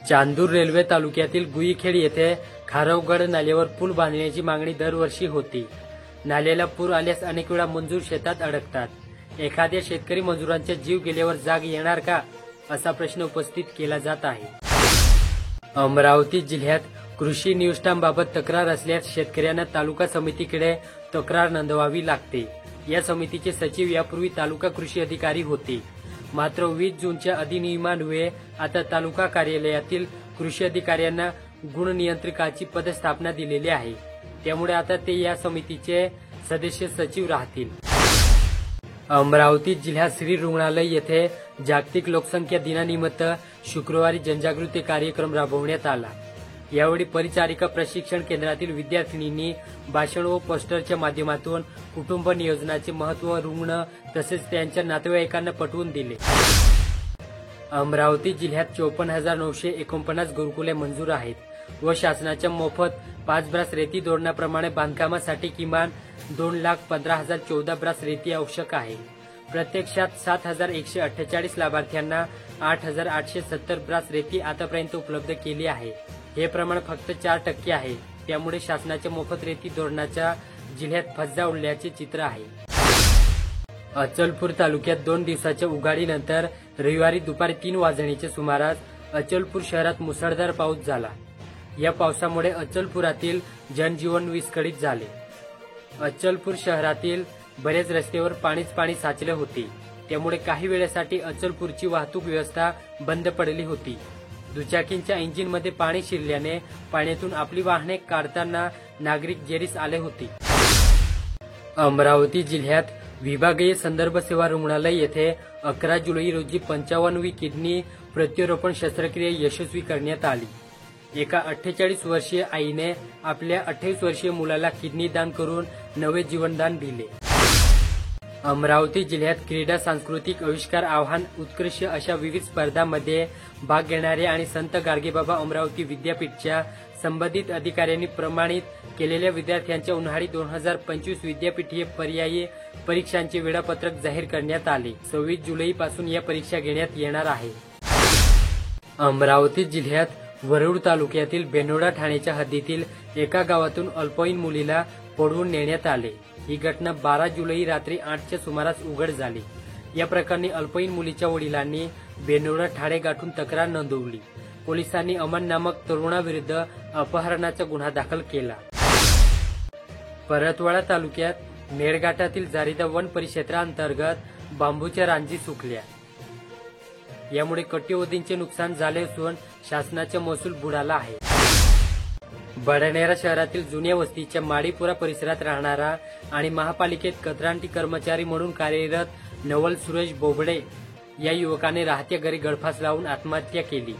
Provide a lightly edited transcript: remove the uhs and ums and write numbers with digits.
Chandur railway तालुक्यातील गुईखेड येथे खारवगड नाल्यावर पूल बांधण्याची मागणी दरवर्षी होती। नाल्याला पूर आल्यास अनेक वेळा मजूर शेतात अडकतात। एखाद्या शेतकरी मजुरांचा जीव गेल्यावर जाग येणार का, असा प्रश्न उपस्थित केला जात आहे। अमरावती जिल्ह्यात कृषी निविष्ठांबाबत तक्रार असल्यास शेतकऱ्यांना तालुका समितीकडे तक्रार नोंदवावी लागते। या समितीचे सचिव यापूर्वी तालुका कृषी अधिकारी होते। मात्र 20 जूनच्या अधिनियमान्वये आता तालुका कार्यालयातील कृषी अधिकाऱ्यांना गुणनियंत्रकाची पदस्थापना दिलेली आहे। त्यामुळे आता ते या समितीचे सदस्य सचिव राहतील। अमरावती जिल्ह्यात श्री रुग्णालय येथे जागतिक लोकसंख्या दिनानिमित्त शुक्रवारी जनजागृती कार्यक्रम राबवण्यात आला। यावेळी परिचारिका प्रशिक्षण केंद्रातील विद्यार्थिनींनी भाषण व पोस्टरच्या माध्यमातून कुटुंब नियोजनाचे महत्त्व रुग्ण तसेच त्यांच्या नातेवाईकांना पटवून दिले। अमरावती जिल्ह्यात 54,949 गुरुकुले मंजूर आहेत व शासनाच्या मोफत 5 ब्रास रेती धोरणाप्रमाणे बांधकामासाठी किमान 2,15,014 ब्रास रेती आवश्यक आहे। प्रत्यक्षात 7,148 लाभार्थ्यांना 8,870 ब्रास रेती आतापर्यंत उपलब्ध केली आहे। हे प्रमाण फक्त 4% आहे। त्यामुळे शासनाच्या मोफत रेती धोरणाच्या जिल्ह्यात फज्जा उडल्याचे चित्र आहे। अचलपूर तालुक्यात 2 दिवसाच्या उघाडीनंतर रविवारी दुपारी 3 वाजण्याच्या सुमारास अचलपूर शहरात मुसळधार पाऊस झाला। या पावसामुळे अचलपुरातील जनजीवन विस्कळीत झाले। अचलपूर शहरातील बरेच रस्त्यावर पाणी साचले होते। त्यामुळे काही वेळेसाठी अचलपूरची वाहतूक व्यवस्था बंद पडली होती। दुचाकींच्या इंजिनमध्ये पाणी शिरल्याने पाण्यातून आपली वाहने काढताना नागरिक जेरीस आले होते। अमरावती जिल्ह्यात विभागीय संदर्भ सेवा रुग्णालय येथे 11 जुलै रोजी 55वी किडनी प्रत्यारोपण शस्त्रक्रिया यशस्वी करण्यात आली। एका 48 वर्षीय आईने आपल्या 28 वर्षीय मुलाला किडनी दान करून नवे जीवनदान दिले। अमरावती जिल्ह्यात क्रीडा सांस्कृतिक आविष्कार आव्हान उत्कृष्ट अशा विविध स्पर्धांमध्ये भाग घेणाऱ्या आणि संत गाडगेबाबा अमरावती विद्यापीठच्या संबंधित अधिकाऱ्यांनी प्रमाणित केलेल्या विद्यार्थ्यांच्या उन्हाळी 2025 विद्यापीठीय पर्यायी परीक्षांचे वेळापत्रक जाहीर करण्यात आले। 26 जुलैपासून या परीक्षा घेण्यात येणार आहे। अमरावती जिल्ह्यात वरुड तालुक्यातील बेनोडा ठाण्याच्या हद्दीतील एका गावातून अल्पवयीन मुलीला पळवून नेण्यात आले। ही घटना 12 जुलै रात्री 8च्या सुमारास उघड झाली। या प्रकरणी अल्पवयीन मुलीच्या वडिलांनी बेनोडा ठाणे गाठून तक्रार नोंदवली। पोलिसांनी अमन नामक तरुणाविरुद्ध अपहरणाचा गुन्हा दाखल केला। परतवाडा तालुक्यात मेळघाटातील जारिदा वन परिक्षेत्रांतर्गत बांबूच्या रांजी सुकल्या। यामुळे कोट्यवधींचे नुकसान झाले असून शासनाचा महसूल बुडाला आहे। बडनेरा शहरातील जुन्या वस्तीच्या माडीपुरा परिसरात राहणारा आणि महापालिकेत कंत्राटी कर्मचारी म्हणून कार्यरत नवल सुरेश बोबडे या युवकाने राहत्या घरी गळफास लावून आत्महत्या केली।